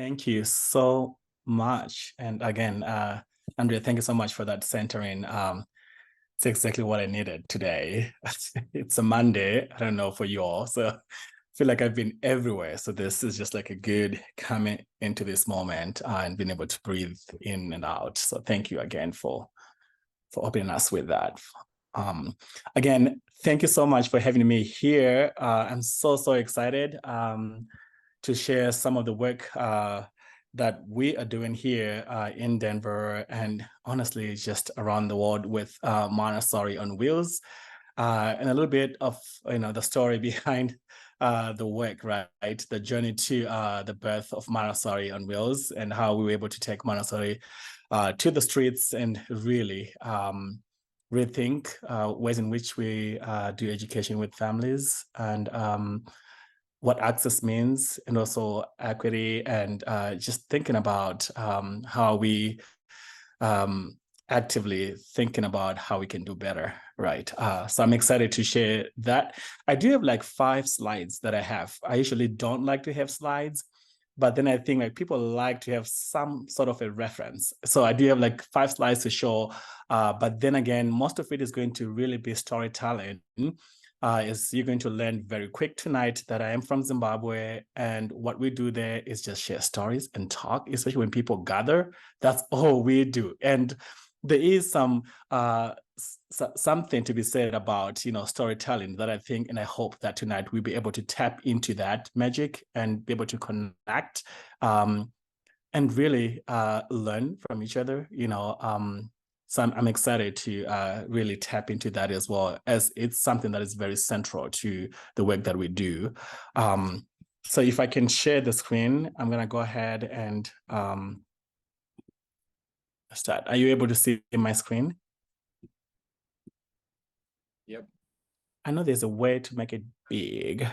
Thank you so much. And again, Andrea, thank you so much for that centering. It's exactly what I needed today. It's a Monday. I don't know for you all. So I feel like I've been everywhere. So this is just like a good coming into this moment and being able to breathe in and out. So thank you again for opening us with that. Again, thank you so much for having me here. I'm so excited to share some of the work that we are doing here in Denver and honestly just around the world with Montessori on Wheels, and a little bit of the story behind the work, right? The journey to the birth of Montessori on Wheels and how we were able to take Montessori to the streets and really rethink ways in which we do education with families and what access means, and also equity, and just thinking about how we actively thinking about how we can do better, right? So I'm excited to share that. I do have like 5 slides that I have. I usually don't like to have slides, but then I think like people like to have some sort of a reference. So I do have like 5 slides to show, but then again, most of it is going to really be storytelling. Is you're going to learn very quick tonight that I am from Zimbabwe, and what we do there is just share stories and talk, especially when people gather. That's all we do. And there is some something to be said about storytelling that I think and I hope that tonight we'll be able to tap into that magic and be able to connect and really learn from each other. So I'm excited to really tap into that as well, as it's something that is very central to the work that we do. So if I can share the screen, I'm going to go ahead and start. Are you able to see my screen? Yep. I know there's a way to make it big.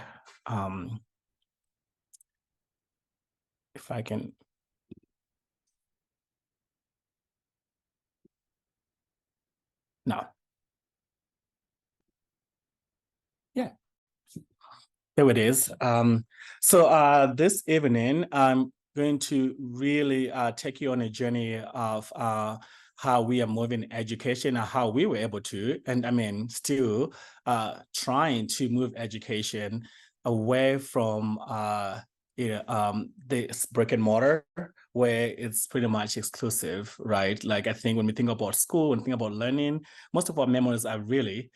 If I can. No. Yeah. There it is. So this evening, I'm going to really take you on a journey of how we are moving education and how we were able to, and I mean, still trying to move education away from this brick and mortar where it's pretty much exclusive, right? Like I think when we think about school and think about learning, most of our memories are really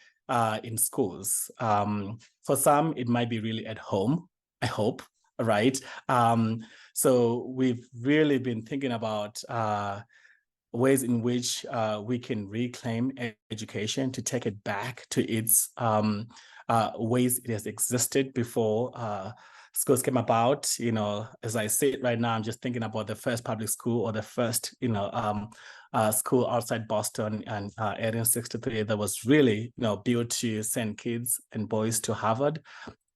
in schools. For some, it might be really at home, I hope, right? So we've really been thinking about ways in which we can reclaim education to take it back to its ways it has existed before schools came about. As I say it right now, I'm just thinking about the first public school or the first, school outside Boston and 1863 that was really, built to send kids and boys to Harvard.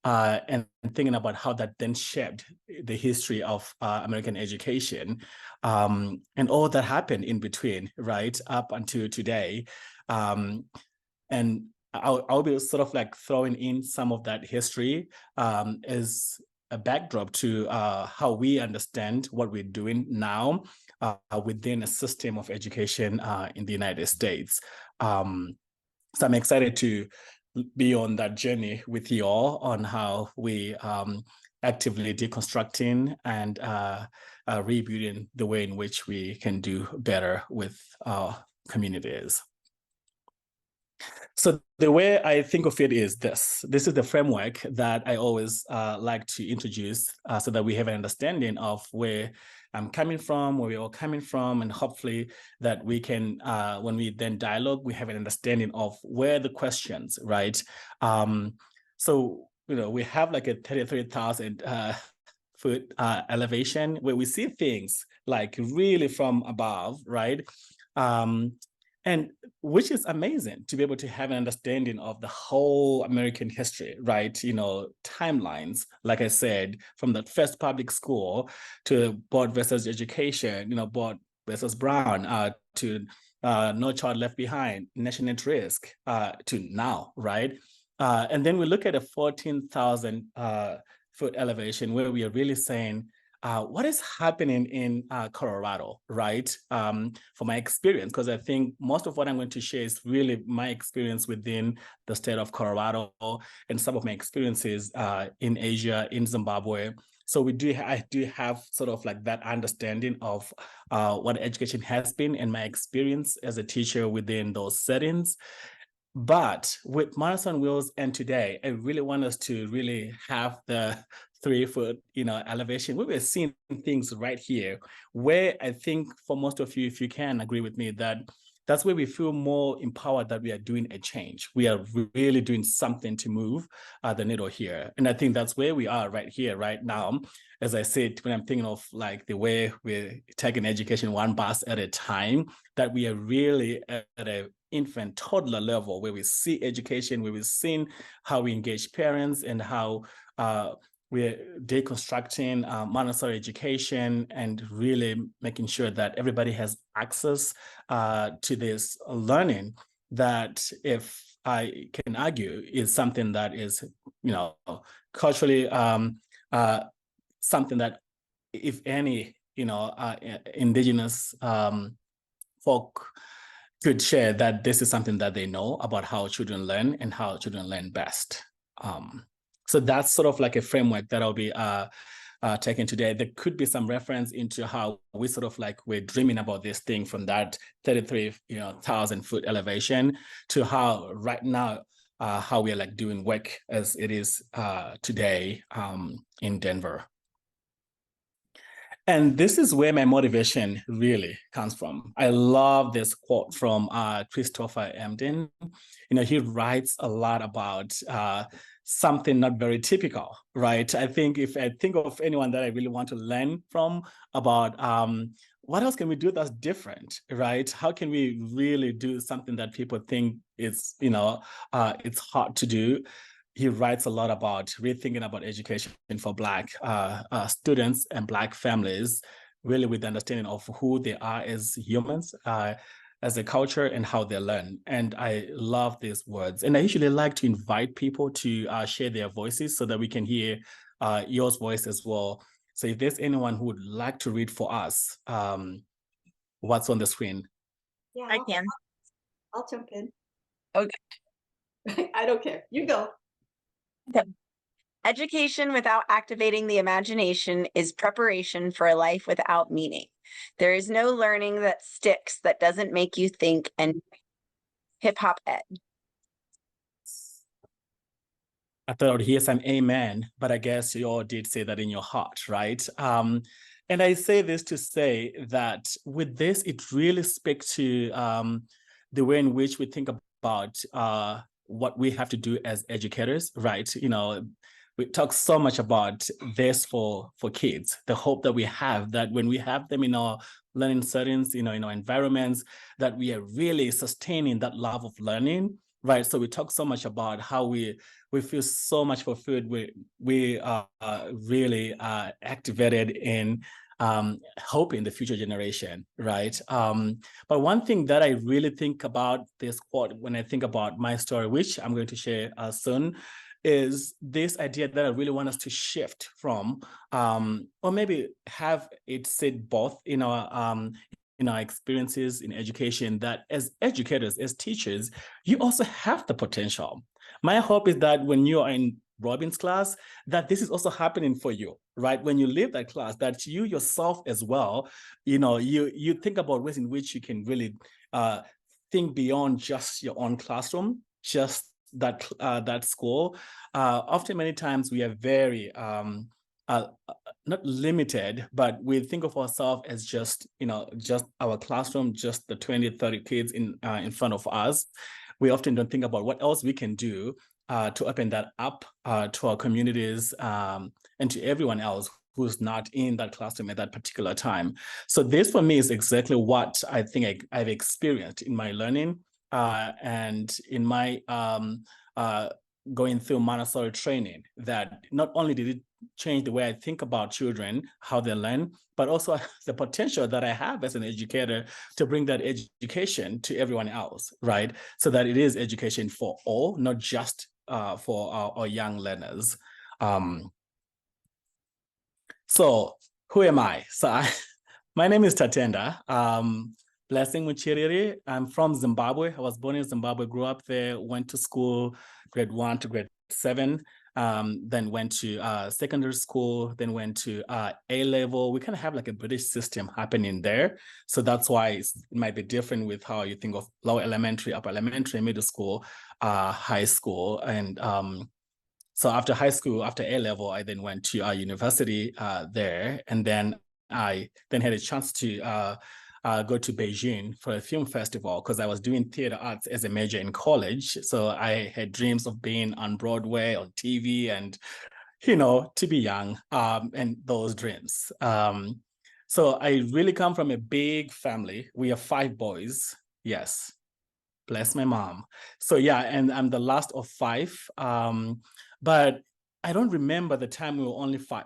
And thinking about how that then shaped the history of American education and all that happened in between, right, up until today. And I'll be sort of like throwing in some of that history as a backdrop to how we understand what we're doing now within a system of education in the United States. So I'm excited to be on that journey with you all on how we actively deconstructing and rebuilding the way in which we can do better with our communities. So the way I think of it is this. This is the framework that I always like to introduce so that we have an understanding of where I'm coming from, where we're all coming from, and hopefully that we can, when we then dialogue, we have an understanding of where the questions, right? So, we have like a 33,000 foot elevation where we see things like really from above, right? And which is amazing to be able to have an understanding of the whole American history, right? Timelines, like I said, from the first public school to Board versus Education, Board versus Brown, to No Child Left Behind, Nation at Risk, to now, right? And then we look at a 14,000 foot elevation where we are really saying, what is happening in Colorado, right? For my experience, because I think most of what I'm going to share is really my experience within the state of Colorado and some of my experiences in Asia, in Zimbabwe. So I do have sort of like that understanding of what education has been and my experience as a teacher within those settings. But with Montessori on Wheels and today, I really want us to really have the 3-foot, elevation. We're seeing things right here where I think for most of you, if you can agree with me, that's where we feel more empowered that we are doing a change. We are really doing something to move the needle here. And I think that's where we are right here, right now. As I said, when I'm thinking of like the way we're taking education one bus at a time, that we are really at a infant toddler level where we see education, where we've seen how we engage parents and how we're deconstructing Montessori education and really making sure that everybody has access to this learning that, if I can argue, is something that is, culturally something that, if any, indigenous folk could share, that this is something that they know about how children learn and how children learn best. So that's sort of like a framework that I'll be taking today. There could be some reference into how we sort of like we're dreaming about this thing from that 33,000 foot elevation to how right now how we're like doing work as it is today in Denver. And this is where my motivation really comes from. I love this quote from Christopher Emden. He writes a lot about something not very typical, right? I think if I think of anyone that I really want to learn from about what else can we do that's different, right? How can we really do something that people think it's, it's hard to do? He writes a lot about rethinking about education for Black students and Black families, really with the understanding of who they are as humans, as a culture, and how they learn. And I love these words. And I usually like to invite people to share their voices so that we can hear yours voice as well. So if there's anyone who would like to read for us, what's on the screen? Yeah, I can. I'll jump in. Okay. I don't care. You go. Okay. Education without activating the imagination is preparation for a life without meaning. There is no learning that sticks that doesn't make you think. And hip hop ed. I thought I would hear some amen, but I guess you all did say that in your heart, right? And I say this to say that with this, it really speaks to the way in which we think about what we have to do as educators, right? We talk so much about this for kids, the hope that we have that when we have them in our learning settings, in our environments, that we are really sustaining that love of learning, right? So we talk so much about how we feel so much fulfilled. We are really activated in helping the future generation, right? But one thing that I really think about this quote when I think about my story, which I'm going to share soon, is this idea that I really want us to shift from, or maybe have it said both in our experiences in education, that as educators, as teachers, you also have the potential. My hope is that when you are in Robin's class, that this is also happening for you, right? When you leave that class, that you yourself as well, you think about ways in which you can really think beyond just your own classroom, just that school. Often, many times, we are very not limited, but we think of ourselves as just our classroom, just the 20, 30 kids in front of us. We often don't think about what else we can do to open that up to our communities and to everyone else who's not in that classroom at that particular time. So this for me is exactly what I think I've experienced in my learning and in my going through Montessori training, that not only did it change the way I think about children, how they learn, but also the potential that I have as an educator to bring that education to everyone else, right? So that it is education for all, not just for our young learners. So who am I? My name is Tatenda Blessing Muchiriri. I'm from Zimbabwe. I was born in Zimbabwe, grew up there, went to school, grade 1 to grade 7, then went to secondary school, then went to A-level. We kind of have like a British system happening there. So that's why it might be different with how you think of lower elementary, upper elementary, middle school, high school. And so after high school, after A-level, I then went to university there. And then I then had a chance to go to Beijing for a film festival because I was doing theater arts as a major in college. So I had dreams of being on Broadway, on TV, and, to be young and those dreams. So I really come from a big family. We are 5 boys. Yes. Bless my mom. So yeah, and I'm the last of 5. But I don't remember the time we were only 5.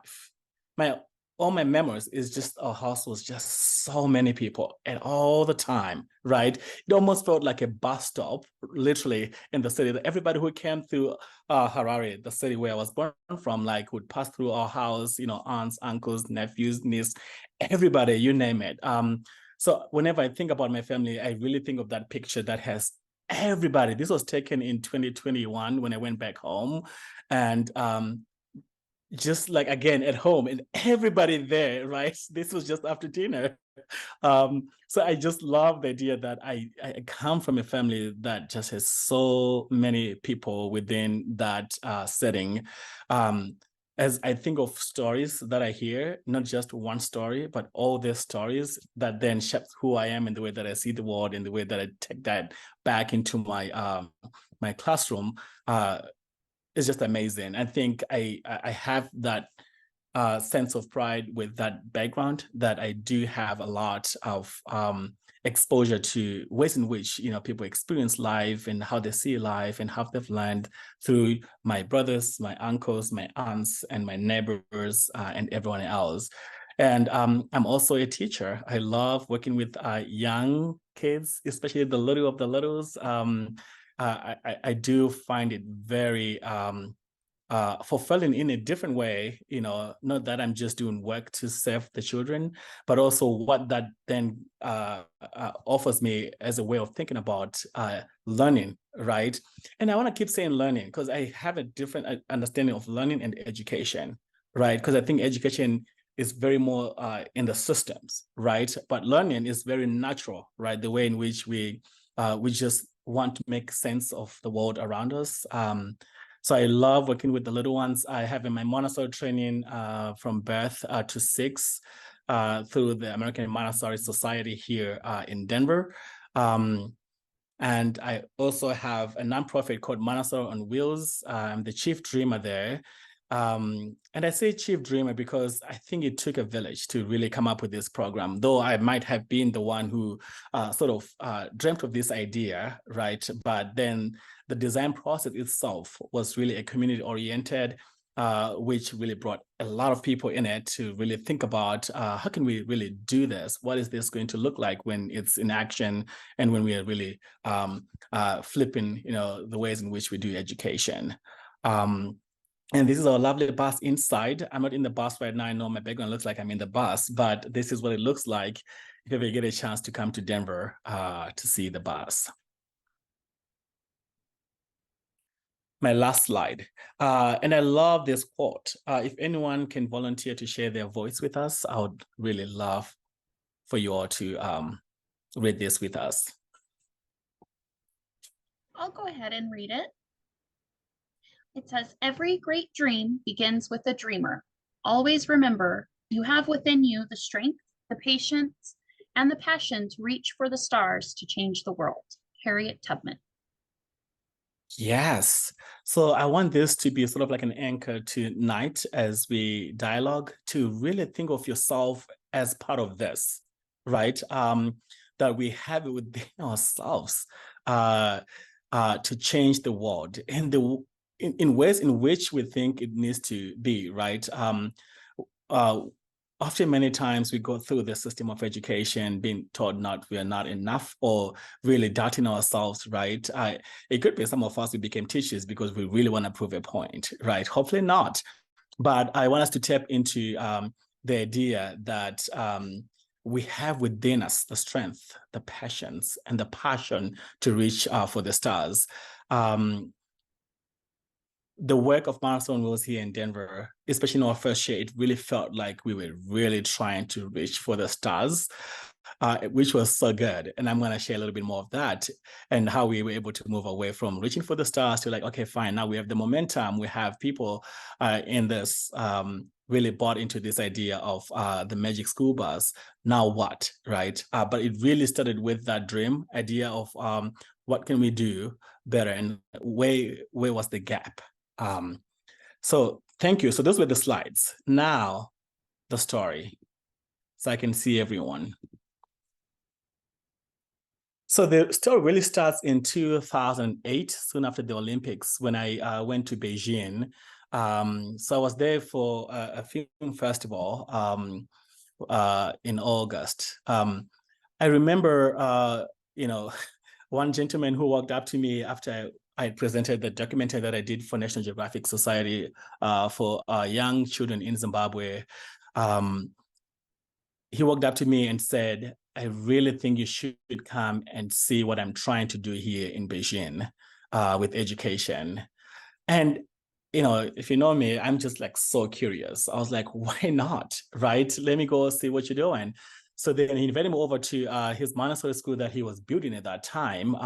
All my memories is just our house was just so many people at all the time, right? It almost felt like a bus stop, literally, in the city. Everybody who came through Harare, the city where I was born from, like would pass through our house, aunts, uncles, nephews, niece, everybody, you name it. So whenever I think about my family, I really think of that picture that has everybody. This was taken in 2021 when I went back home. And just like, again, at home and everybody there, right? This was just after dinner. So I just love the idea that I come from a family that just has so many people within that setting. As I think of stories that I hear, not just one story, but all the stories that then shape who I am and the way that I see the world and the way that I take that back into my my classroom, is just amazing. I think I have that sense of pride with that background, that I do have a lot of exposure to ways in which people experience life and how they see life and how they've learned through my brothers, my uncles, my aunts, and my neighbors, and everyone else. And I'm also a teacher. I love working with young kids, especially the little of the littles. I do find it very fulfilling in a different way, not that I'm just doing work to serve the children, but also what that then offers me as a way of thinking about learning, right? And I want to keep saying learning because I have a different understanding of learning and education, right? Because I think education is very more in the systems, right? But learning is very natural, right? The way in which we just want to make sense of the world around us. So I love working with the little ones. I have in my Montessori training from birth to 6 through the American Montessori Society here in Denver. And I also have a nonprofit called Montessori on Wheels. I'm the chief dreamer there. And I say chief dreamer because I think it took a village to really come up with this program, though I might have been the one who sort of dreamt of this idea, right? But then the design process itself was really a community-oriented, which really brought a lot of people in it to really think about how can we really do this? What is this going to look like when it's in action and when we are really flipping, the ways in which we do education. And this is our lovely bus inside. I'm not in the bus right now. I know my background looks like I'm in the bus, but this is what it looks like if you ever get a chance to come to Denver to see the bus. My last slide. And I love this quote. If anyone can volunteer to share their voice with us, I would really love for you all to read this with us. I'll go ahead and read it. It says, every great dream begins with a dreamer. Always remember, you have within you the strength, the patience, and the passion to reach for the stars to change the world. Harriet Tubman. Yes. So I want this to be sort of like an anchor tonight as we dialogue, to really think of yourself as part of this, right? That we have it within ourselves to change the world in ways in which we think it needs to be, right? Often many times we go through the system of education being taught we are not enough, or really doubting ourselves, right? It could be some of us who became teachers because we really want to prove a point, right? Hopefully not. But I want us to tap into the idea that we have within us the strength, the passions, and the passion to reach for the stars. The work of Montessori and Wills here in Denver, especially in our first year, it really felt like we were really trying to reach for the stars, which was so good. And I'm going to share a little bit more of that and how we were able to move away from reaching for the stars to like, okay, fine, now we have the momentum. We have people in this really bought into this idea of the magic school bus. Now what, right? But it really started with that dream idea of what can we do better and where was the gap? So thank you. So those were the slides. Now the story, so I can see everyone. So the story really starts in 2008, soon after the Olympics, when I went to Beijing. So I was there for a film festival in August. I remember, one gentleman who walked up to me after I presented the documentary that I did for National Geographic Society for young children in Zimbabwe. He walked up to me and said, I really think you should come and see what I'm trying to do here in Beijing with education. And, if you know me, I'm just like so curious. I was like, why not, right? Let me go see what you're doing. So then he invited me over to his Montessori school that he was building at that time.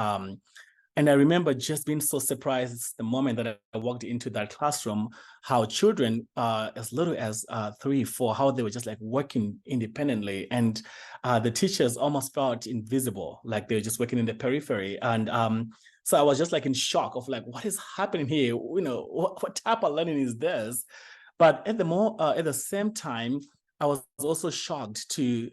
And I remember just being so surprised the moment that I walked into that classroom, how children as little as 3, 4, how they were just like working independently. And the teachers almost felt invisible, like they were just working in the periphery. And so I was just like in shock of like, what is happening here? What type of learning is this? But at the same time, I was also shocked to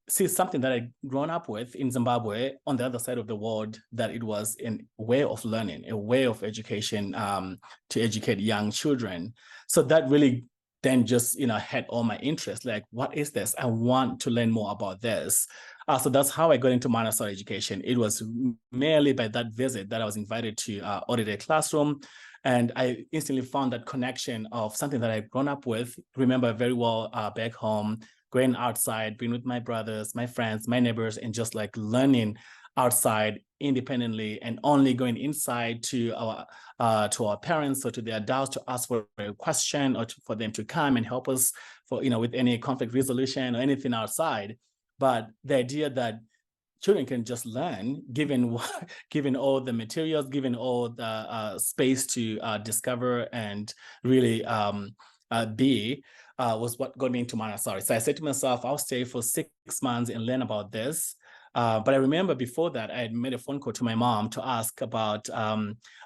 see something that I'd grown up with in Zimbabwe on the other side of the world, that it was a way of learning, a way of education to educate young children. So that really then just, had all my interest, like, what is this? I want to learn more about this. So that's how I got into Montessori education. It was merely by that visit that I was invited to audit a classroom. And I instantly found that connection of something that I'd grown up with, remember very well back home, going outside, being with my brothers, my friends, my neighbors, and just like learning outside independently, and only going inside to our parents or to the adults to ask for a question or for them to come and help us for, with any conflict resolution or anything outside. But the idea that children can just learn, given all the materials, given all the space to discover and really be, was what got me into Montessori. So I said to myself, I'll stay for 6 months and learn about this. But I remember before that, I had made a phone call to my mom to ask about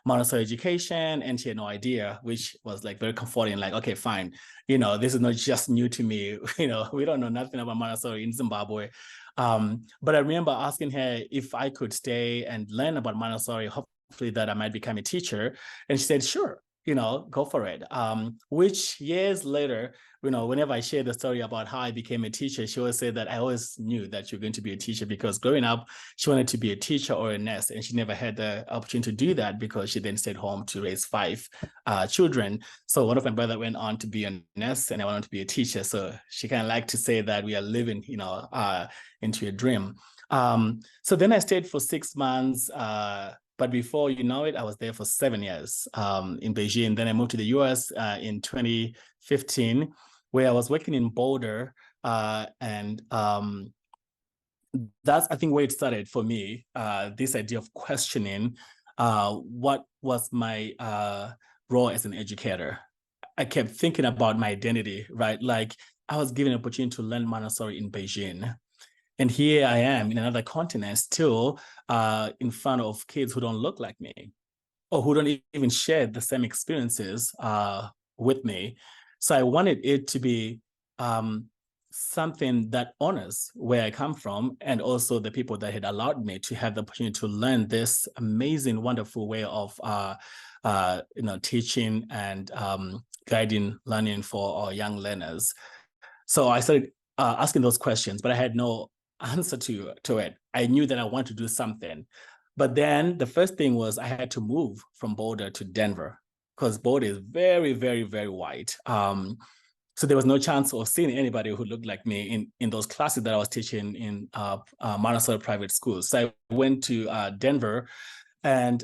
Montessori education, and she had no idea, which was like very comforting. Like, okay, fine, this is not just new to me. We don't know nothing about Montessori in Zimbabwe. But I remember asking her if I could stay and learn about Montessori, hopefully that I might become a teacher. And she said, sure, go for it. Which years later, whenever I share the story about how I became a teacher, she always said that I always knew that you're going to be a teacher, because growing up, she wanted to be a teacher or a nurse, and she never had the opportunity to do that because she then stayed home to raise 5 children. So one of my brothers went on to be a nurse, and I went on to be a teacher. So she kind of liked to say that we are living, into a dream. So then I stayed for 6 months. But before you know it, I was there for 7 years in Beijing. Then I moved to the US in 2015, where I was working in Boulder. And that's, I think, where it started for me, this idea of questioning what was my role as an educator. I kept thinking about my identity, right? Like, I was given an opportunity to learn Montessori in Beijing. And here I am in another continent, still in front of kids who don't look like me, or who don't even share the same experiences with me. So I wanted it to be something that honors where I come from, and also the people that had allowed me to have the opportunity to learn this amazing, wonderful way of teaching and guiding learning for our young learners. So I started asking those questions, but I had no answer to it. I knew that I wanted to do something. But then the first thing was I had to move from Boulder to Denver, because Boulder is very, very, very white. So there was no chance of seeing anybody who looked like me in those classes that I was teaching in Montessori private schools. So I went to Denver, and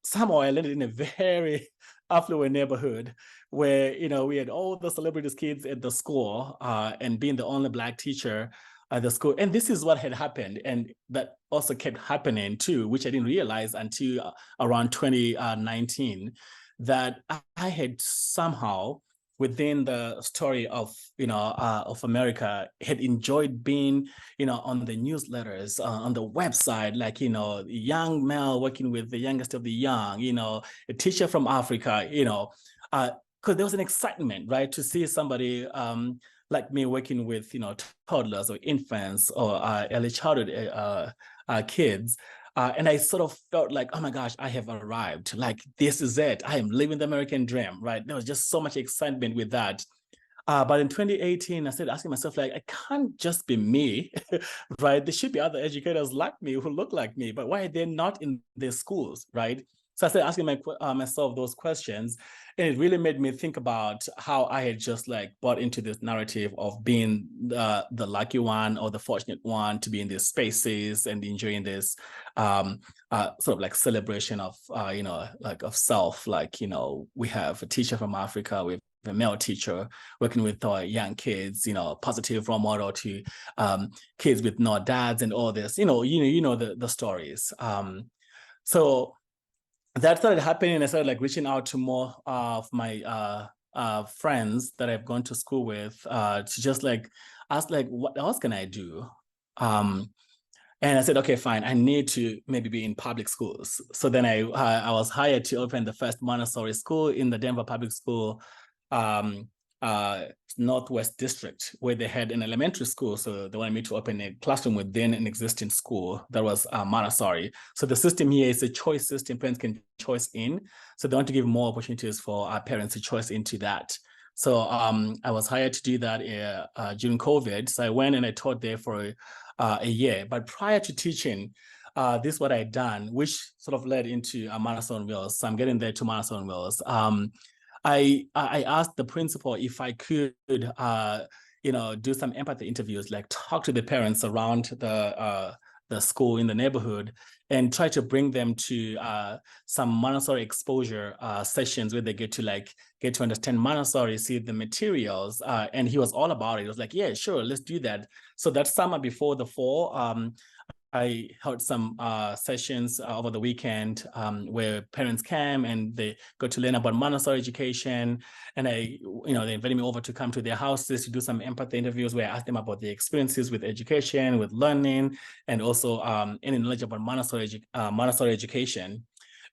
somehow I landed in a very affluent neighborhood where, you know, we had all the celebrities' kids at the school, and being the only Black teacher at the school. And this is what had happened. And that also kept happening too, which I didn't realize until around 2019, that I had somehow, within the story of, you know, of America, had enjoyed being, you know, on the newsletters, on the website, like, you know, young male working with the youngest of the young, you know, a teacher from Africa, you know, because there was an excitement, right, to see somebody like me working with, you know, toddlers or infants or early childhood kids. And I sort of felt like, oh my gosh, I have arrived. Like, this is it. I am living the American dream, right? There was just so much excitement with that. But in 2018, I started asking myself, like, I can't just be me, right? There should be other educators like me who look like me, but why are they not in their schools, right? So I started asking myself those questions, and it really made me think about how I had just like bought into this narrative of being the lucky one or the fortunate one to be in these spaces and enjoying this sort of like celebration of, you know, like of self. Like, you know, we have a teacher from Africa, we have a male teacher working with young kids, you know, positive role model to kids with no dads and all this, you know the stories. So that started happening, and I started like reaching out to more of my friends that I've gone to school with to just like ask, like, what else can I do? And I said, okay, fine, I need to maybe be in public schools. So then I was hired to open the first Montessori school in the Denver Public School Northwest District, where they had an elementary school. So they wanted me to open a classroom within an existing school that was Montessori. So the system here is a choice system. Parents can choice in. So they want to give more opportunities for our parents to choice into that. So I was hired to do that during COVID. So I went and I taught there for a year. But prior to teaching, this is what I had done, which sort of led into Montessori on Wheels. So I'm getting there to Montessori on Wheels. I asked the principal if I could, you know, do some empathy interviews, like talk to the parents around the school in the neighborhood, and try to bring them to some Montessori exposure sessions where they get to understand Montessori, see the materials, and he was all about it. He was like, yeah, sure, let's do that. So that summer before the fall, I held some sessions over the weekend where parents came and they got to learn about Montessori education. And they invited me over to come to their houses to do some empathy interviews where I asked them about their experiences with education, with learning, and also any knowledge about Montessori education.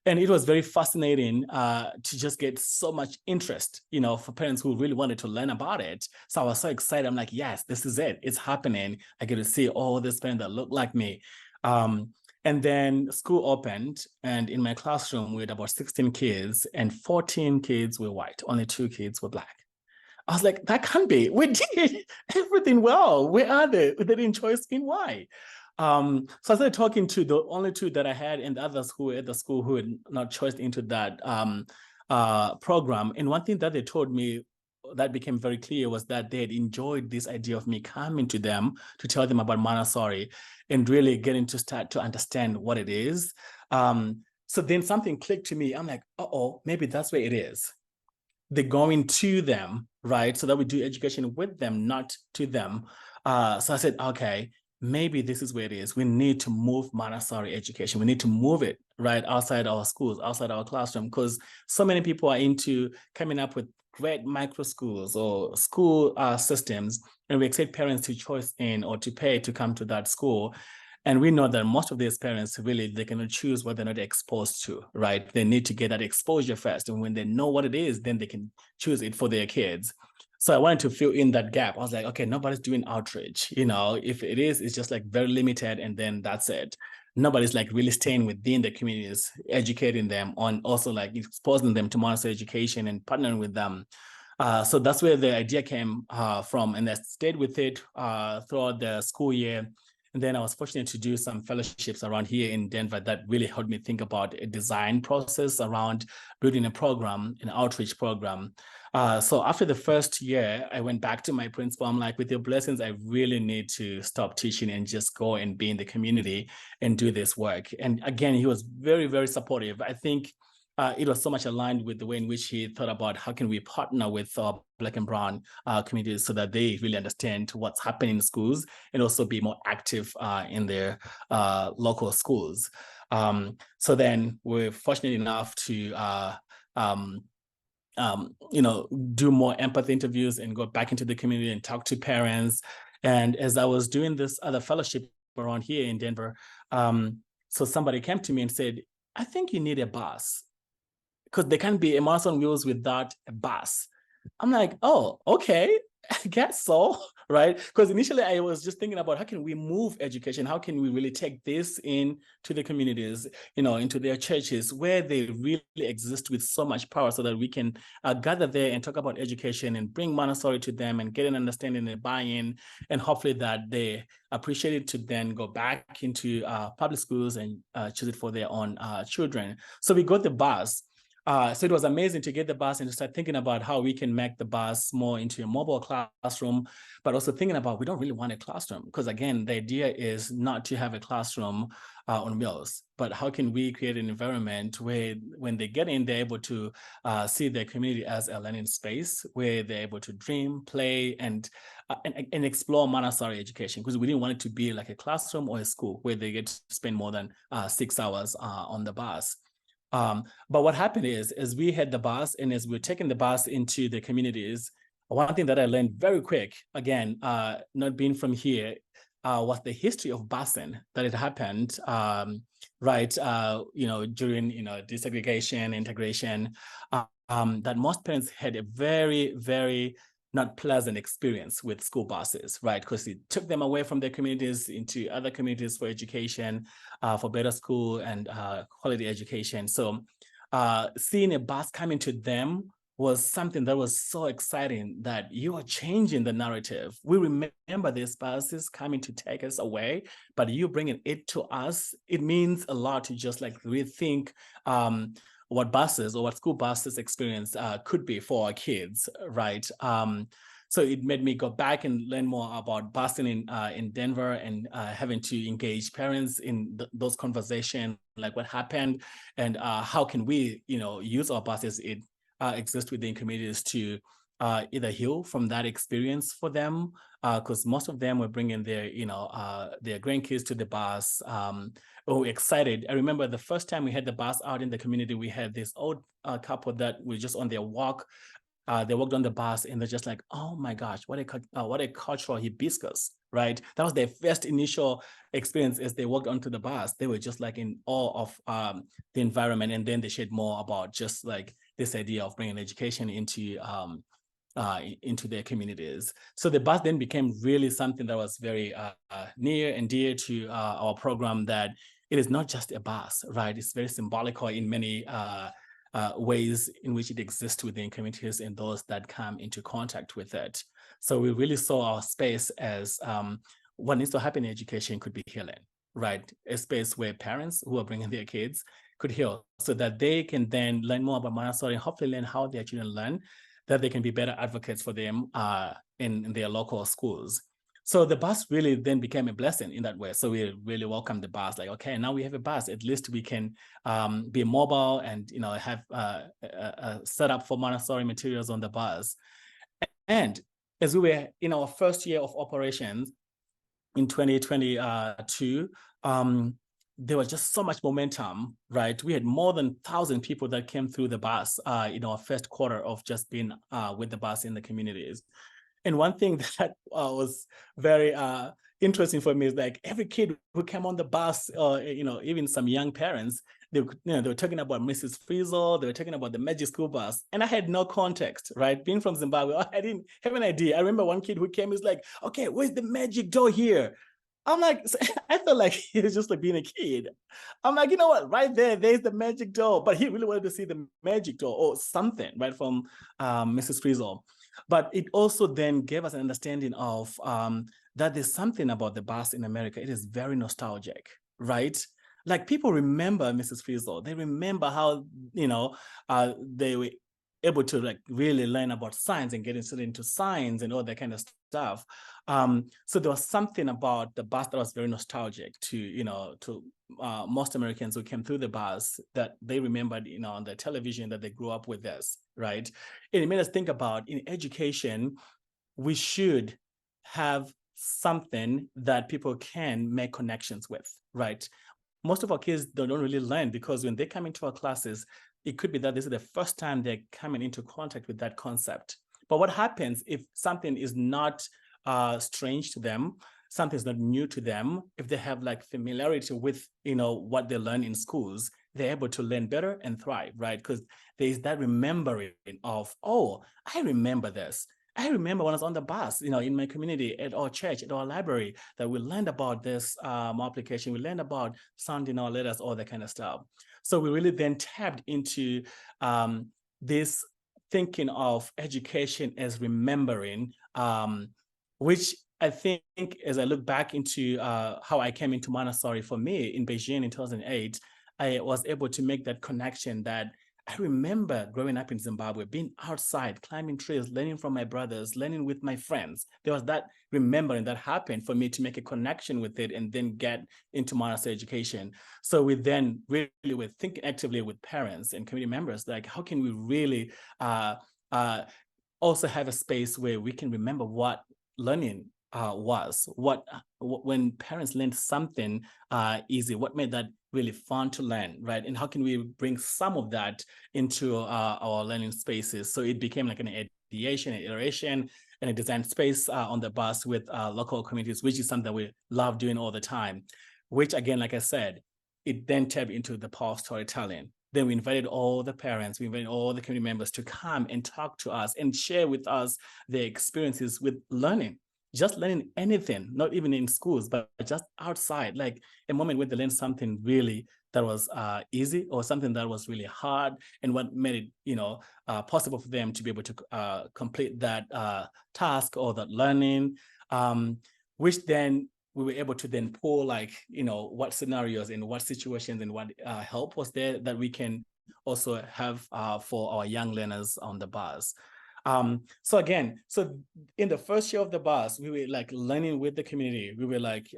And it was very fascinating to just get so much interest, you know, for parents who really wanted to learn about it. So I was so excited. I'm like, yes, this is it. It's happening. I get to see all these parents that look like me. And then school opened, and in my classroom, we had about 16 kids, and 14 kids were white. Only 2 kids were Black. I was like, that can't be. We did everything well. Where are they? They didn't choice in why. So I started talking to the only 2 that I had, and the others who were at the school who had not choiced into that program. And one thing that they told me that became very clear was that they had enjoyed this idea of me coming to them to tell them about Montessori and really getting to start to understand what it is. So then something clicked to me. I'm like, uh-oh, maybe that's where it is. They're going to them, right? So that we do education with them, not to them. So I said, okay, maybe this is where it is. We need to move Montessori education. We need to move it right outside our schools, outside our classroom, because so many people are into coming up with great micro schools or school systems, and we expect parents to choice in or to pay to come to that school. And we know that most of these parents really, they cannot choose what they're not exposed to, right? They need to get that exposure first. And when they know what it is, then they can choose it for their kids. So I wanted to fill in that gap. I was like, okay, nobody's doing outreach. You know, if it is, it's just like very limited, and then that's it. Nobody's like really staying within the communities, educating them on, also like exposing them to Montessori education and partnering with them. So that's where the idea came from, and I stayed with it throughout the school year. And then I was fortunate to do some fellowships around here in Denver that really helped me think about a design process around building a program, an outreach program. So after the first year, I went back to my principal. I'm like, with your blessings, I really need to stop teaching and just go and be in the community and do this work. And again, he was very, very supportive. I think it was so much aligned with the way in which he thought about how can we partner with Black and Brown communities so that they really understand what's happening in schools and also be more active in their local schools. So then we're fortunate enough to do more empathy interviews and go back into the community and talk to parents. And as I was doing this other fellowship around here in Denver, so somebody came to me and said, I think you need a bus, because there can't be a Mouse on Wheels without a bus. I'm like, oh, okay, I guess so, right? Because initially I was just thinking about how can we move education? How can we really take this into the communities, into their churches where they really exist with so much power so that we can gather there and talk about education and bring Montessori to them and get an understanding and buy-in, and hopefully that they appreciate it to then go back into public schools and choose it for their own children. So we got the bus. So it was amazing to get the bus and to start thinking about how we can make the bus more into a mobile classroom, but also thinking about we don't really want a classroom, because again, the idea is not to have a classroom on wheels, but how can we create an environment where when they get in, they're able to see their community as a learning space where they're able to dream, play, and explore Montessori education, because we didn't want it to be like a classroom or a school where they get to spend more than 6 hours on the bus. But what happened is, as we had the bus and as we're taking the bus into the communities, one thing that I learned very quick, again, not being from here, was the history of busing, that it happened, during, desegregation, integration, that most parents had a very, very not pleasant experience with school buses, right? Because it took them away from their communities into other communities for education, for better school and quality education. So seeing a bus coming to them was something that was so exciting, that you are changing the narrative. We remember these buses coming to take us away, but you bringing it to us, it means a lot to just like rethink what buses or what school buses experience could be for our kids, right? So it made me go back and learn more about busing in Denver, and having to engage parents in those conversations, like what happened and how can we, use our buses exist within communities to either heal from that experience for them, because most of them were bringing their grandkids to the bus. Excited. I remember the first time we had the bus out in the community, we had this old couple that were just on their walk. They walked on the bus and they're just like, oh my gosh, what a cultural hibiscus, right? That was their first initial experience as they walked onto the bus. They were just like in awe of the environment. And then they shared more about just like this idea of bringing education into their communities. So the bus then became really something that was very near and dear to our program, that it is not just a bus, right? It's very symbolical in many ways in which it exists within communities and those that come into contact with it. So we really saw our space as what needs to happen in education could be healing, right? A space where parents who are bringing their kids could heal so that they can then learn more about Montessori and hopefully learn how their children learn, that they can be better advocates for them in their local schools. So the bus really then became a blessing in that way. So we really welcomed the bus, like, okay, now we have a bus, at least we can be mobile and have a setup for Montessori materials on the bus. And as we were in our first year of operations in 2022, there was just so much momentum, right? We had more than 1,000 people that came through the bus in our first quarter of just being with the bus in the communities. And one thing that was very interesting for me is like every kid who came on the bus, even some young parents, they were talking about Mrs. Frizzle, they were talking about the Magic School Bus, and I had no context, right? Being from Zimbabwe, I didn't have an idea. I remember one kid who came, is like, okay, where's the magic door here? I'm like, I felt like he was just like being a kid. I'm like, you know what, right there's the magic door, but he really wanted to see the magic door or something, right, from Mrs. Frizzle. But it also then gave us an understanding of that there's something about the bus in America. It is very nostalgic, right? Like people remember Mrs. Frizzle. They remember how, they were able to like really learn about science and get into science and all that kind of stuff. So there was something about the bus that was very nostalgic to most Americans who came through the bus, that they remembered, on the television, that they grew up with this, right? And it made us think about, in education, we should have something that people can make connections with, right? Most of our kids don't really learn, because when they come into our classes, it could be that this is the first time they're coming into contact with that concept. But what happens if something is not strange to them, something's not new to them, if they have like familiarity with, what they learn in schools, they're able to learn better and thrive, right? Because there is that remembering of, oh, I remember this. I remember when I was on the bus, in my community, at our church, at our library, that we learned about this application. We learned about sounding our letters, all that kind of stuff. So we really then tapped into this thinking of education as remembering, which I think, as I look back into how I came into Montessori for me in Beijing in 2008, I was able to make that connection that I remember growing up in Zimbabwe, being outside, climbing trees, learning from my brothers, learning with my friends. There was that remembering that happened for me to make a connection with it and then get into Montessori education. So we then really were thinking actively with parents and community members, like how can we really also have a space where we can remember what learning was, when parents learned something easy, what made that really fun to learn, right? And how can we bring some of that into our learning spaces? So it became like an ideation, an iteration, and a design space on the bus with local communities, which is something that we love doing all the time, which again, like I said, it then tapped into the power of storytelling. Then we invited all the parents, we invited all the community members to come and talk to us and share with us their experiences with learning. Just learning anything, not even in schools, but just outside, like a moment when they learned something really that was easy, or something that was really hard, and what made it, possible for them to be able to complete that task or that learning, which then we were able to then pull, like, what scenarios and what situations and what help was there that we can also have for our young learners on the bus. So in the first year of the bus, we were like learning with the community. We were like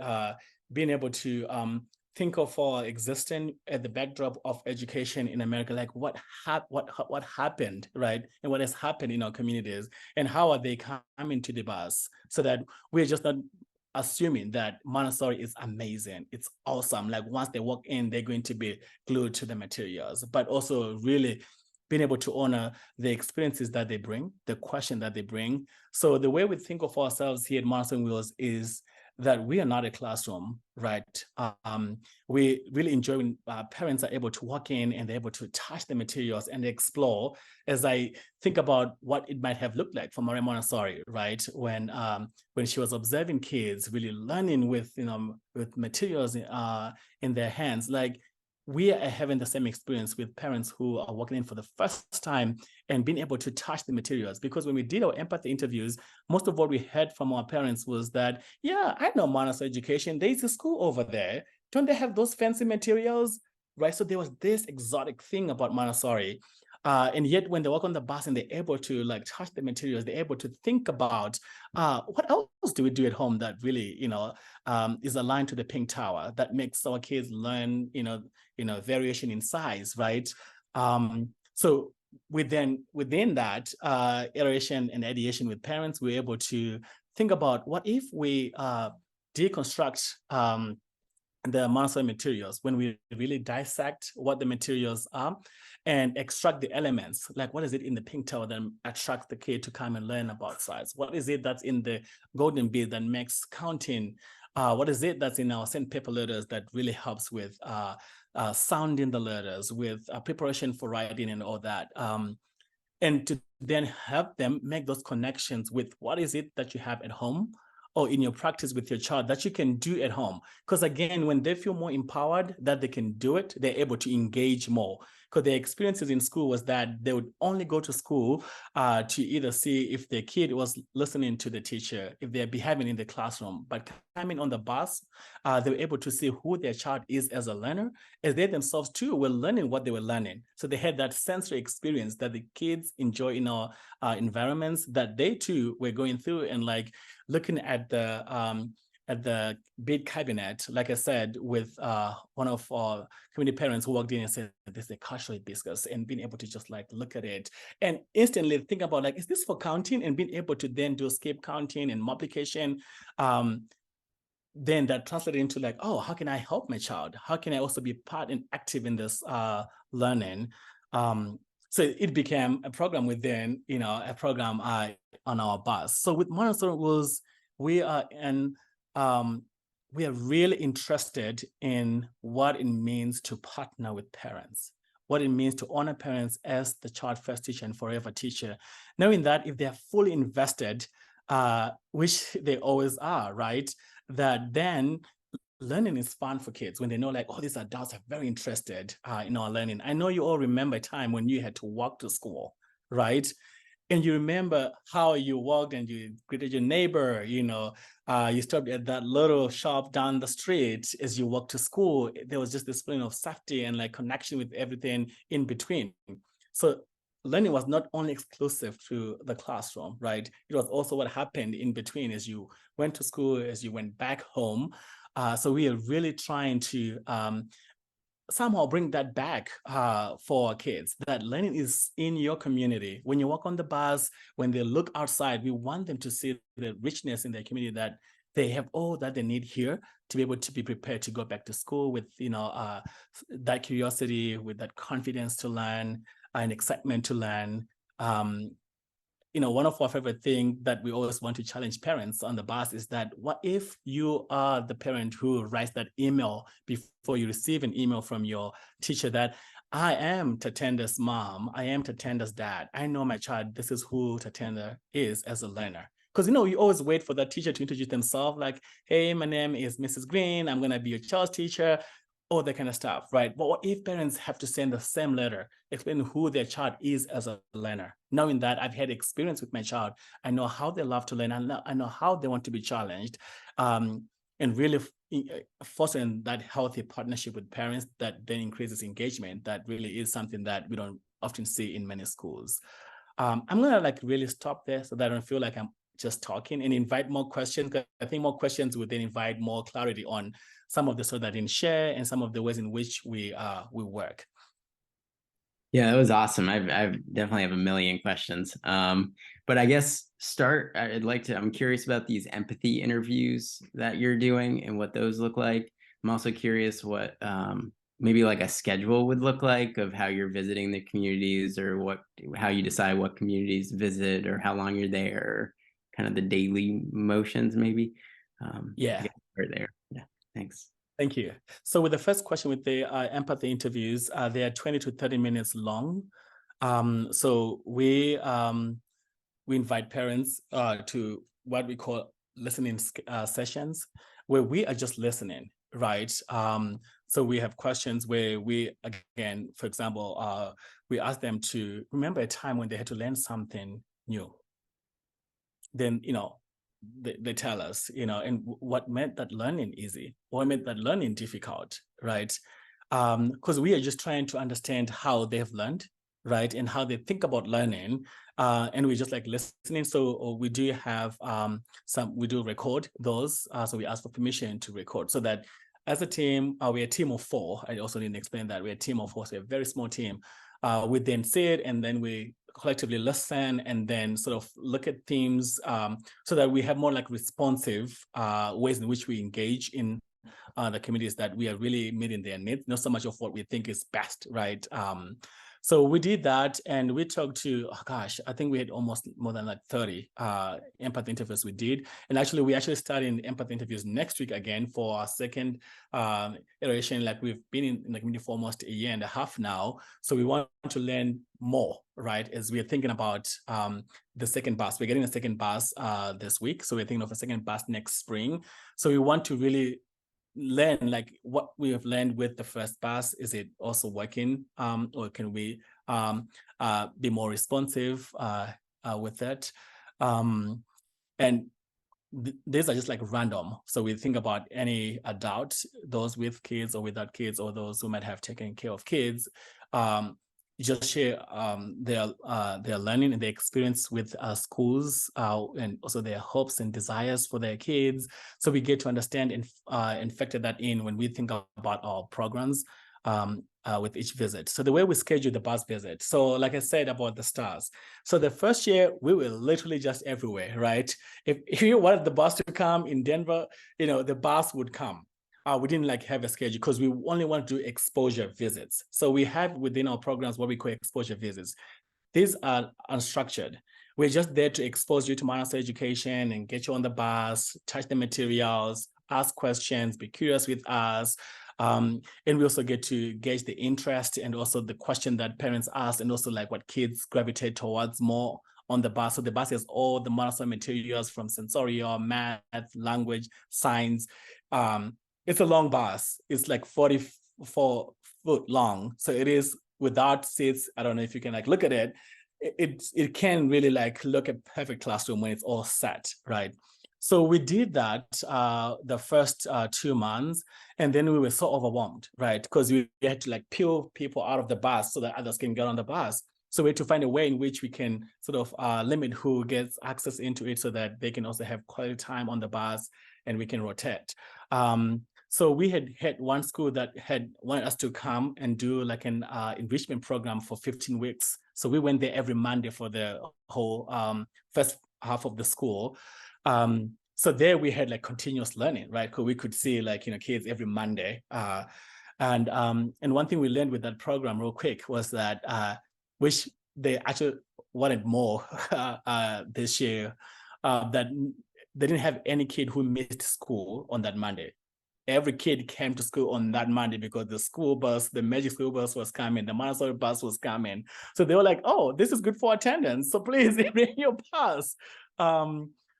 being able to think of our existence at the backdrop of education in America, like what happened, right? And what has happened in our communities, and how are they coming to the bus, so that we're just not assuming that Montessori is amazing, it's awesome. Like once they walk in, they're going to be glued to the materials, but also really being able to honor the experiences that they bring, the question that they bring. So the way we think of ourselves here at Montessori Wheels is that we are not a classroom, right? We really enjoy when parents are able to walk in and they're able to touch the materials and explore. As I think about what it might have looked like for Maria Montessori, right? When she was observing kids really learning with materials in their hands, like we are having the same experience with parents who are walking in for the first time and being able to touch the materials. Because when we did our empathy interviews, most of what we heard from our parents was that, yeah, I know Montessori education. There's a school over there. Don't they have those fancy materials? Right? So there was this exotic thing about Montessori. And yet when they walk on the bus and they're able to like touch the materials, they're able to think about what else do we do at home that really, is aligned to the Pink Tower, that makes our kids learn, variation in size, right? So within that iteration and ideation with parents, we're able to think about what if we deconstruct the Montessori materials, when we really dissect what the materials are and extract the elements, like what is it in the Pink Tower that attracts the kid to come and learn about size? What is it that's in the golden bead that makes counting? What is it that's in our sandpaper letters that really helps with sounding the letters, with preparation for writing and all that? And to then help them make those connections with what is it that you have at home or in your practice with your child that you can do at home. Because again, when they feel more empowered that they can do it, they're able to engage more. because their experiences in school was that they would only go to school to either see if their kid was listening to the teacher, if they're behaving in the classroom. But coming on the bus, they were able to see who their child is as a learner, as they themselves too were learning what they were learning. So they had that sensory experience that the kids enjoy in our environments, that they too were going through, and like looking at the bid cabinet, like I said, with one of our community parents who walked in and said, this is a cultural hibiscus, and being able to just like look at it and instantly think about like, is this for counting? And being able to then do skip counting and multiplication. Then that translated into like, oh, how can I help my child? How can I also be part and active in this learning? So it became a program within, a program on our bus. So with Montessori rules, we are really interested in what it means to partner with parents, what it means to honor parents as the child first teacher and forever teacher, knowing that if they're fully invested, which they always are, right? That then learning is fun for kids when they know like, oh, these adults are very interested in our learning. I know you all remember a time when you had to walk to school, right? And you remember how you walked and you greeted your neighbor, you stopped at that little shop down the street as you walked to school. There was just this feeling of safety and like connection with everything in between. So learning was not only exclusive to the classroom, right? It was also what happened in between as you went to school, as you went back home. So we are really trying to somehow bring that back for our kids, that learning is in your community. When you walk on the bus, when they look outside, we want them to see the richness in their community, that they have all that they need here to be able to be prepared to go back to school with, that curiosity, with that confidence to learn and excitement to learn. One of our favorite things that we always want to challenge parents on the bus is that, what if you are the parent who writes that email before you receive an email from your teacher that, I am Tatenda's mom, I am Tatenda's dad, I know my child, this is who Tatenda is as a learner. Because, you always wait for that teacher to introduce themselves, like, hey, my name is Mrs. Green, I'm going to be your child's teacher, all that kind of stuff, right? But what if parents have to send the same letter, explaining who their child is as a learner, knowing that I've had experience with my child, I know how they love to learn, I know how they want to be challenged, and really fostering that healthy partnership with parents that then increases engagement. That really is something that we don't often see in many schools. I'm gonna like really stop there so that I don't feel like I'm just talking, and invite more questions, because I think more questions would then invite more clarity on some of the stuff that I didn't share and some of the ways in which we work. Yeah, that was awesome. I definitely have a million questions. But I guess I'm curious about these empathy interviews that you're doing and what those look like. I'm also curious what maybe like a schedule would look like of how you're visiting the communities, or how you decide what communities visit, or how long you're there, or kind of the daily motions maybe. Yeah. Right there. Yeah. Thanks. Thank you. So with the first question, with the empathy interviews, they are 20 to 30 minutes long. So we invite parents to what we call listening sessions, where we are just listening, right? So we have questions where we, again, for example, we ask them to remember a time when they had to learn something new. Then, they tell us, and what made that learning easy, what made that learning difficult, right? Because we are just trying to understand how they've learned, right? And how they think about learning. And we just like listening. So we do have we do record those. So we ask for permission to record, so that as a team, we're a team of 4. I also didn't explain that we're a team of 4, so we're a very small team. We then sit and then we collectively listen and then sort of look at themes, so that we have more like responsive ways in which we engage in the communities that we are really meeting their needs, not so much of what we think is best, right? So we did that, and we talked to, I think we had almost more than like 30 empathy interviews we did. And actually, we starting empathy interviews next week again for our second iteration. Like, we've been in the community for almost a year and a half now. So we want to learn more, right? As we are thinking about the second bus. We're getting a second bus this week. So we're thinking of a second bus next spring. So we want to really learn like what we have learned with the first bus. Is it also working, or can we be more responsive with that? And these are just like random. So we think about any adult, those with kids or without kids, or those who might have taken care of kids, just share their learning and their experience with schools, and also their hopes and desires for their kids. So we get to understand and factor that in when we think about our programs with each visit. So the way we schedule the bus visit. So like I said about the stars. So the first year we were literally just everywhere, right? If you wanted the bus to come in Denver, the bus would come. We didn't like have a schedule because we only want to do exposure visits. So we have within our programs what we call exposure visits. These are unstructured. We're just there to expose you to Montessori education and get you on the bus, touch the materials, ask questions, be curious with us. And we also get to gauge the interest and also the question that parents ask, and also like what kids gravitate towards more on the bus. So the bus has all the Montessori materials from sensorial, math, language, science. It's a long bus. It's like 44 foot long. So it is without seats. I don't know if you can like look at it. It can really like look a perfect classroom when it's all set, right? So we did that the first 2 months, and then we were so overwhelmed, right? Because we had to like peel people out of the bus so that others can get on the bus. So we had to find a way in which we can sort of limit who gets access into it so that they can also have quality time on the bus and we can rotate. So we had one school that had wanted us to come and do like an enrichment program for 15 weeks. So we went there every Monday for the whole first half of the school. So there we had like continuous learning, right? Because we could see like, kids every Monday. And one thing we learned with that program real quick was that which they actually wanted more this year, that they didn't have any kid who missed school on that Monday. Every kid came to school on that Monday because the school bus, the magic school bus was coming, the Montessori bus was coming. So they were like, oh, this is good for attendance. So please bring your bus.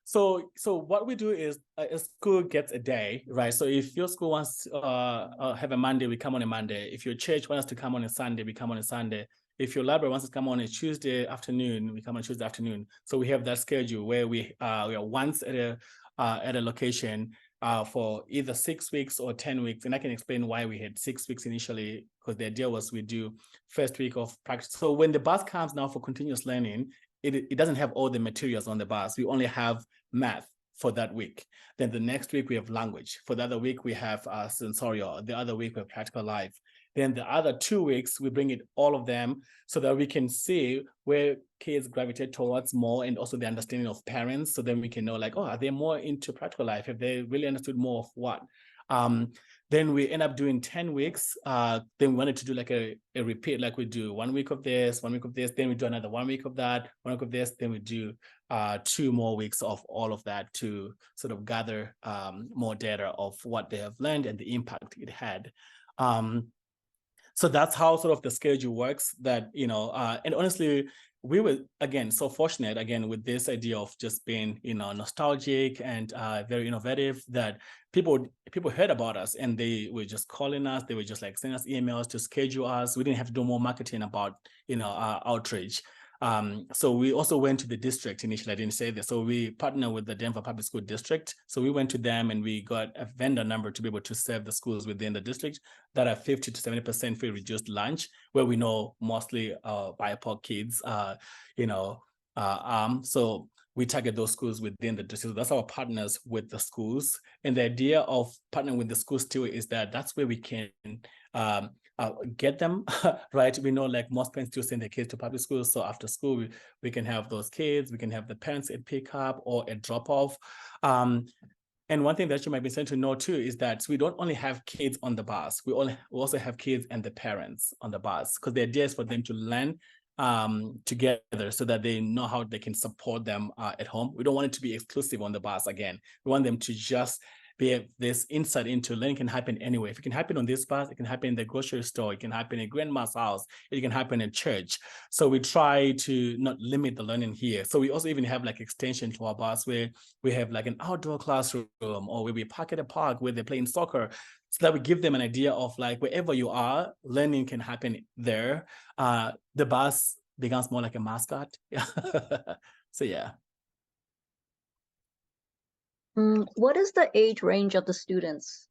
So what we do is a school gets a day, right? So if your school wants to have a Monday, we come on a Monday. If your church wants to come on a Sunday, we come on a Sunday. If your library wants to come on a Tuesday afternoon, we come on Tuesday afternoon. So we have that schedule where we are once at a location for either 6 weeks or 10 weeks. And I can explain why we had 6 weeks initially, because the idea was we do first week of practice. So when the bus comes now for continuous learning, it doesn't have all the materials on the bus. We only have math for that week. Then the next week we have language. For the other week, we have sensorial. The other week we have practical life. Then the other 2 weeks, we bring it all of them so that we can see where kids gravitate towards more, and also the understanding of parents. So then we can know like, oh, are they more into practical life? Have they really understood more of what? Then we end up doing 10 weeks. Then we wanted to do like a repeat, like we do 1 week of this, 1 week of this, then we do another 1 week of that, 1 week of this, then we do 2 more weeks of all of that to sort of gather more data of what they have learned and the impact it had. So that's how sort of the schedule works, that, and honestly, we were, again, so fortunate, again, with this idea of just being, nostalgic and very innovative, that people heard about us and they were just calling us. They were just like sending us emails to schedule us. We didn't have to do more marketing about, outreach. So we also went to the district initially. I didn't say this. So we partnered with the Denver Public School District. So we went to them and we got a vendor number to be able to serve the schools within the district that are 50 to 70% free reduced lunch, where we know mostly BIPOC kids, so we target those schools within the district. So that's our partners with the schools. And the idea of partnering with the schools too is that that's where we can get them, right? We know like most parents do send their kids to public schools. So after school, we can have those kids, we can have the parents at pick up or at drop off. And one thing that you might be saying to know too is that we don't only have kids on the bus, we also have kids and the parents on the bus, because the idea is for them to learn together so that they know how they can support them at home. We don't want it to be exclusive on the bus. Again, we want them to just be have this insight into learning can happen anywhere. If it can happen on this bus, it can happen in the grocery store, it can happen in grandma's house, it can happen in church. So we try to not limit the learning here. So we also even have like extension to our bus where we have like an outdoor classroom, or where we park at a park where they're playing soccer, so that we give them an idea of like wherever you are, learning can happen there. The bus becomes more like a mascot. So yeah. What is the age range of the students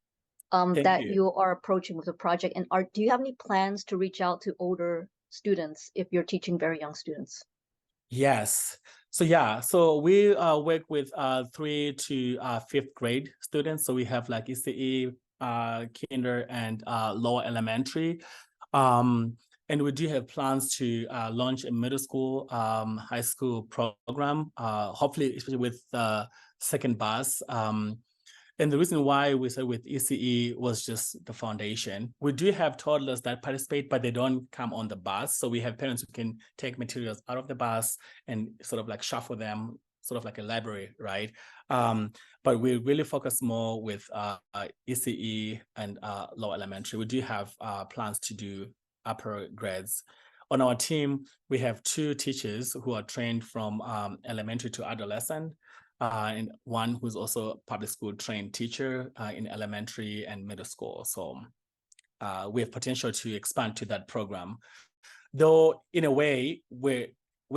Thank that you. you are approaching with the project? And do you have any plans to reach out to older students if you're teaching very young students? Yes. So yeah, so we work with 3 to 5th grade students. So we have like ECE, kinder, and lower elementary. And we do have plans to launch a middle school, high school program, hopefully, especially with the second bus. And the reason why we said with ECE was just the foundation. We do have toddlers that participate, but they don't come on the bus. So we have parents who can take materials out of the bus and sort of like shuffle them, sort of like a library, right? But we really focus more with ECE and lower elementary. We do have plans to do upper grades. On our team, we have 2 teachers who are trained from elementary to adolescent, and one who's also a public school trained teacher in elementary and middle school. So we have potential to expand to that program. Though in a way, we're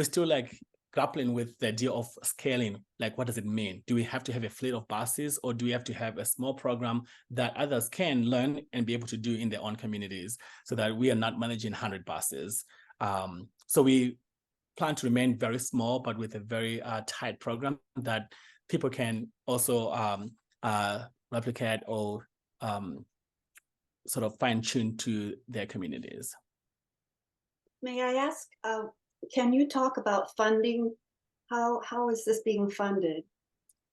still like grappling with the idea of scaling. Like, what does it mean? Do we have to have a fleet of buses, or do we have to have a small program that others can learn and be able to do in their own communities, so that we are not managing 100 buses? So we plan to remain very small, but with a very tight program that people can also replicate or sort of fine tune to their communities. May I ask, can you talk about funding? How is this being funded?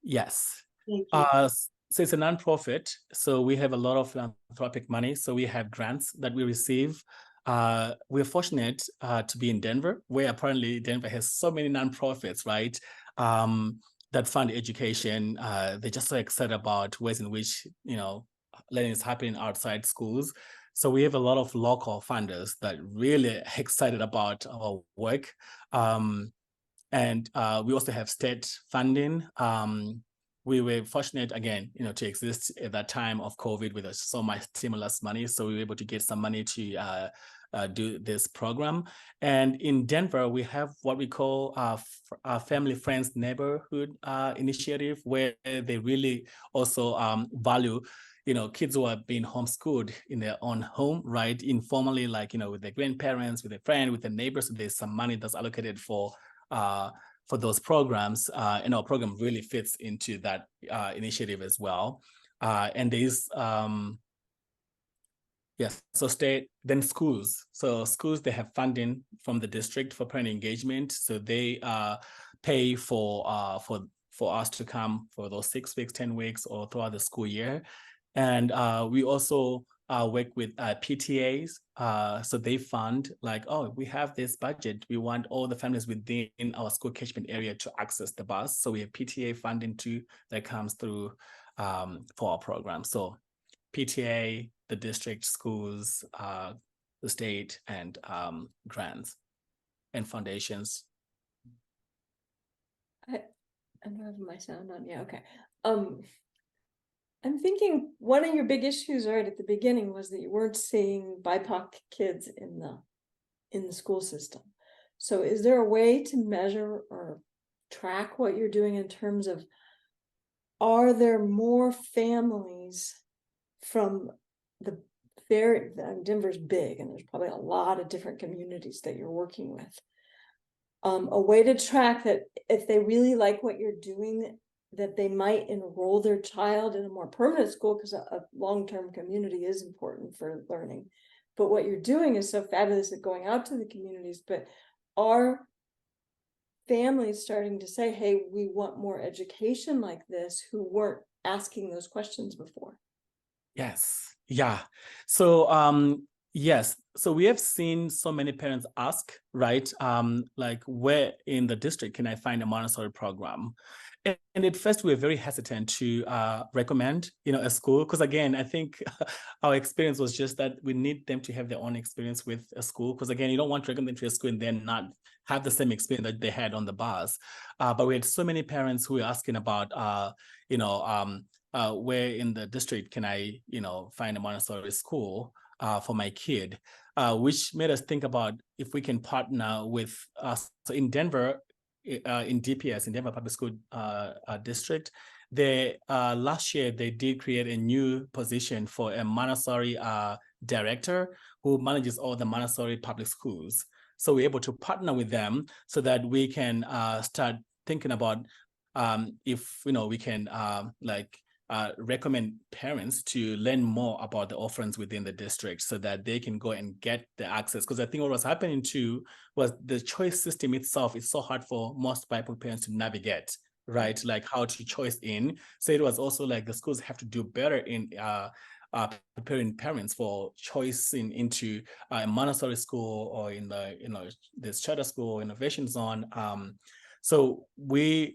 Yes. Thank you. So it's a nonprofit. So we have a lot of philanthropic money. So we have grants that we receive. We're fortunate to be in Denver, where apparently Denver has so many nonprofits, right? That fund education. They're just so excited about ways in which, you know, learning is happening outside schools. So we have a lot of local funders that really excited about our work. And we also have state funding. We were fortunate, again, you know, to exist at that time of COVID with so much stimulus money. So we were able to get some money to do this program. And in Denver, we have what we call a Family Friends Neighborhood Initiative, where they really also value, you know, kids who are being homeschooled in their own home, right? Informally, like, you know, with their grandparents, with a friend, with the neighbors. So there's some money that's allocated for those programs, and our program really fits into that initiative as well. And there's yes, so state, then schools. So schools, they have funding from the district for parent engagement. So they pay for us to come for those 6 weeks, 10 weeks, or throughout the school year. And we also work with PTAs. So they fund like, oh, we have this budget. We want all the families within our school catchment area to access the bus. So we have PTA funding too that comes through for our program. So PTA, the district, schools, the state, and grants and foundations. I don't have my sound on. Yeah, okay. I'm thinking one of your big issues right at the beginning was that you weren't seeing BIPOC kids in the school system. So is there a way to measure or track what you're doing in terms of, are there more families from Denver's big, and there's probably a lot of different communities that you're working with. A way to track that if they really like what you're doing, that they might enroll their child in a more permanent school, because a long-term community is important for learning. But what you're doing is so fabulous at going out to the communities. But are families starting to say, hey, we want more education like this, who weren't asking those questions before? Yes. Yeah. So yes. So we have seen so many parents ask, right? Like, where in the district can I find a Montessori program? And at first we were very hesitant to recommend, a school, because again, I think our experience was just that we need them to have their own experience with a school, because again, you don't want to recommend them to a school and then not have the same experience that they had on the bus. But we had so many parents who were asking about, where in the district can I, find a Montessori school for my kid, which made us think about if we can partner with us. So in Denver, in DPS, in Denver Public School District, they last year they did create a new position for a Montessori director who manages all the Montessori public schools. So we're able to partner with them so that we can start thinking about if we can recommend parents to learn more about the offerings within the district so that they can go and get the access. Because I think what was happening too was the choice system itself is so hard for most BIPOC parents to navigate, right? Like how to choice in. So it was also like the schools have to do better in preparing parents for choosing into a Montessori school or in the, this charter school innovation zone. So we're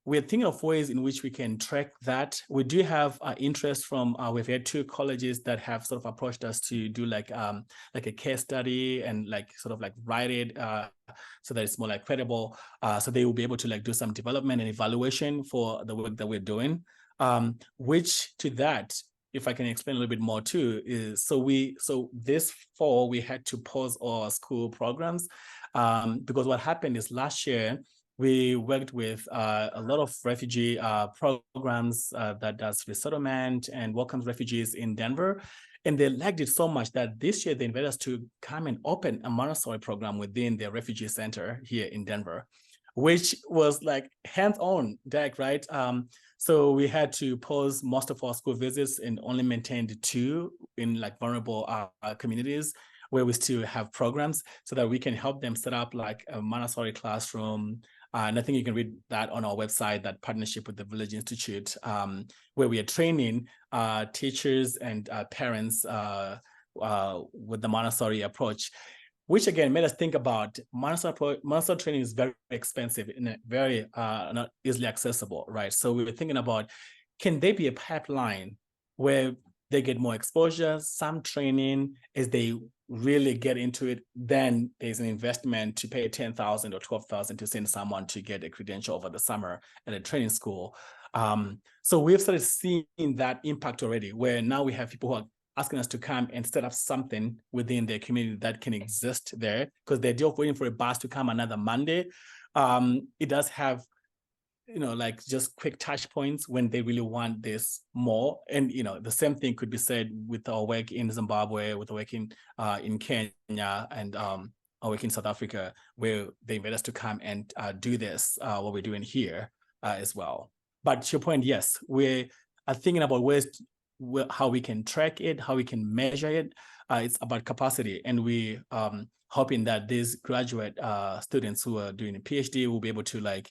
thinking of ways in which we can track that. We do have interest from, we've had 2 colleges that have sort of approached us to do like a case study and write it so that it's more like credible. So they will be able to do some development and evaluation for the work that we're doing, which to that, if I can explain a little bit more too, is so this fall we had to pause our school programs because what happened is last year, we worked with a lot of refugee programs that does resettlement and welcomes refugees in Denver. And they liked it so much that this year they invited us to come and open a Montessori program within their refugee center here in Denver, which was like hands-on deck, right? So we had to pause most of our school visits and only maintained 2 in like vulnerable communities where we still have programs so that we can help them set up like a Montessori classroom. And I think you can read that on our website, that partnership with the Village Institute, where we are training teachers and parents with the Montessori approach, which again made us think about Montessori training is very expensive and very not easily accessible, right? So we were thinking about, can there be a pipeline where they get more exposure, some training as they really get into it, then there's an investment to pay $10,000 or $12,000 to send someone to get a credential over the summer at a training school. So we've started seeing that impact already, where now we have people who are asking us to come and set up something within their community that can exist there, because the idea of waiting for a bus to come another Monday, it does have just quick touch points when they really want this more. And, the same thing could be said with our work in Zimbabwe, with our work in Kenya, and our work in South Africa, where they invite us to come and do this, what we're doing here as well. But to your point, yes, we are thinking about ways how we can track it, how we can measure it. It's about capacity. And we hoping that these graduate students who are doing a PhD will be able to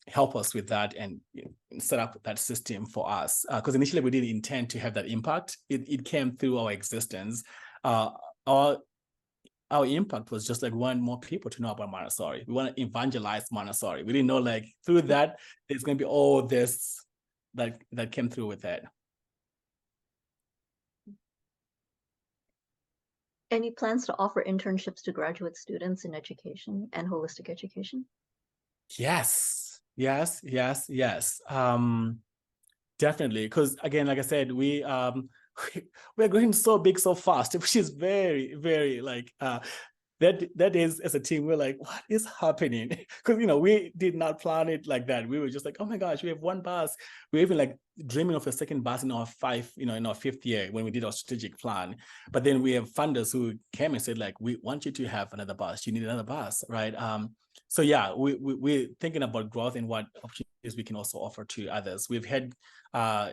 help us with that and set up that system for us. Because initially we didn't intend to have that impact. It came through our existence. Our impact was just we want more people to know about Montessori. We want to evangelize Montessori. We didn't know through that, there's going to be all this that came through with that. Any plans to offer internships to graduate students in education and holistic education? Yes. Definitely. Because again, like I said, we're growing so big so fast, which is very, very that is, as a team, we're like, what is happening? Because we did not plan it like that. We were just like, oh my gosh, we have 1 bus. We're even dreaming of a second bus in our 5th year when we did our strategic plan. But then we have funders who came and said we want you to have another bus. You need another bus, right? So yeah, we're thinking about growth and what opportunities we can also offer to others. We've had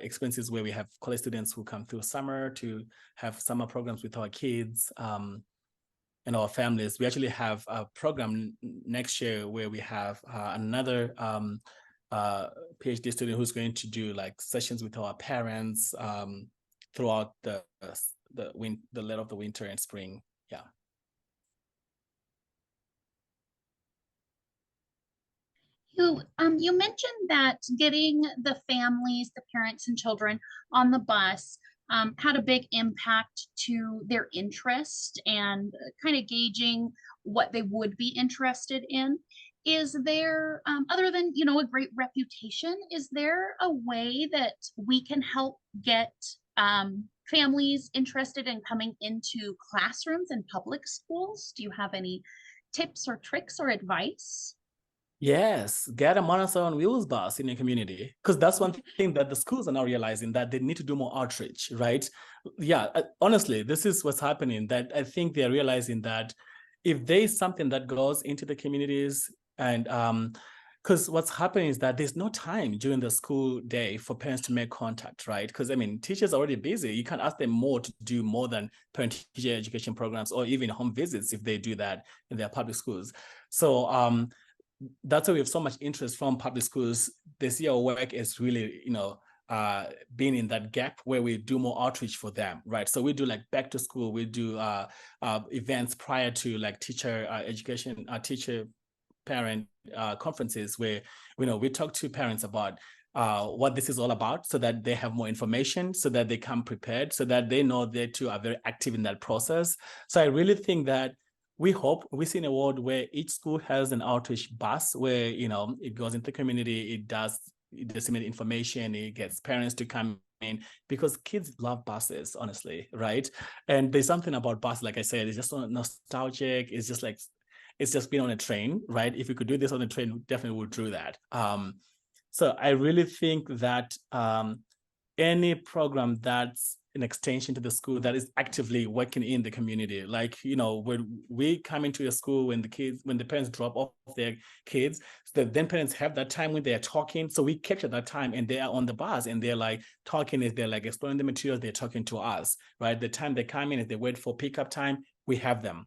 experiences where we have college students who come through summer to have summer programs with our kids. And our families. We actually have a program next year where we have another PhD student who's going to do sessions with our parents throughout the late of the winter and spring. Yeah. You mentioned that getting the families, the parents and children on the bus had a big impact to their interest and kind of gauging what they would be interested in. Is there, other than, a great reputation, is there a way that we can help get families interested in coming into classrooms and public schools? Do you have any tips or tricks or advice? Yes, get a Montessori on Wheels bus in your community, because that's one thing that the schools are now realizing, that they need to do more outreach, right? Yeah, honestly, this is what's happening, that I think they're realizing that if there's something that goes into the communities, and because what's happening is that there's no time during the school day for parents to make contact, right? Because I mean, teachers are already busy. You can't ask them more to do more than parent-teacher education programs or even home visits if they do that in their public schools. So that's why we have so much interest from public schools. They see our work as really, being in that gap where we do more outreach for them, right? So we do like back to school, we do events prior to like teacher education, teacher parent conferences where, we talk to parents about what this is all about, so that they have more information, so that they come prepared, so that they know they too are very active in that process. So I really think that we see in a world where each school has an outreach bus where, it goes into the community, it disseminates information, it gets parents to come in, because kids love buses, honestly, right? And there's something about buses, like I said, it's just so nostalgic. It's just like, it's just being on a train, right? If we could do this on a train, we definitely would do that. So I really think that any program that's an extension to the school that is actively working in the community, like, when we come into a school, when the parents drop off their kids, so that then parents have that time when they're talking. So we capture that time and they are on the bus and they're like talking, as they're like exploring the materials, they're talking to us, right? The time they come in, as they wait for pickup time, we have them.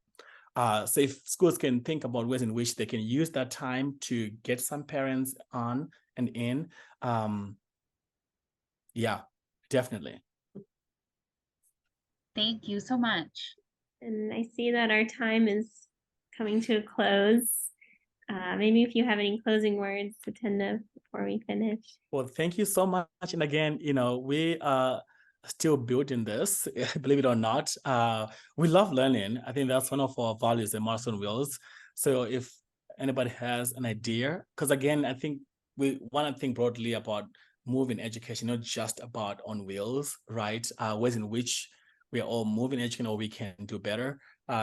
So if schools can think about ways in which they can use that time to get some parents on and in, yeah, definitely. Thank you so much. And I see that our time is coming to a close. Maybe if you have any closing words, Tatenda, before we finish. Well, thank you so much. And again, we are still building this, believe it or not. We love learning. I think that's one of our values at Montessori on Wheels. So if anybody has an idea, because again, I think we want to think broadly about moving education, not just about on wheels, right? Ways in which we are all moving education, or we can do better.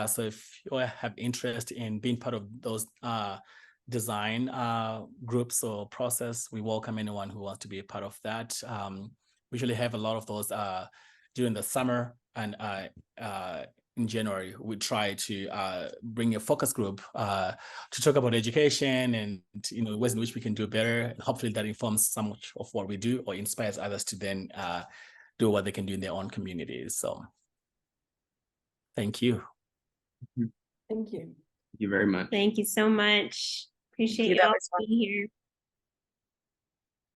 So if you have interest in being part of those design groups or process, we welcome anyone who wants to be a part of that. We usually have a lot of those during the summer, and in January, we try to bring a focus group to talk about education and ways in which we can do better. And hopefully that informs some of what we do, or inspires others to then do what they can do in their own communities. So thank you. Thank you. Thank you very much. Thank you so much. Appreciate you That all was fun. being here.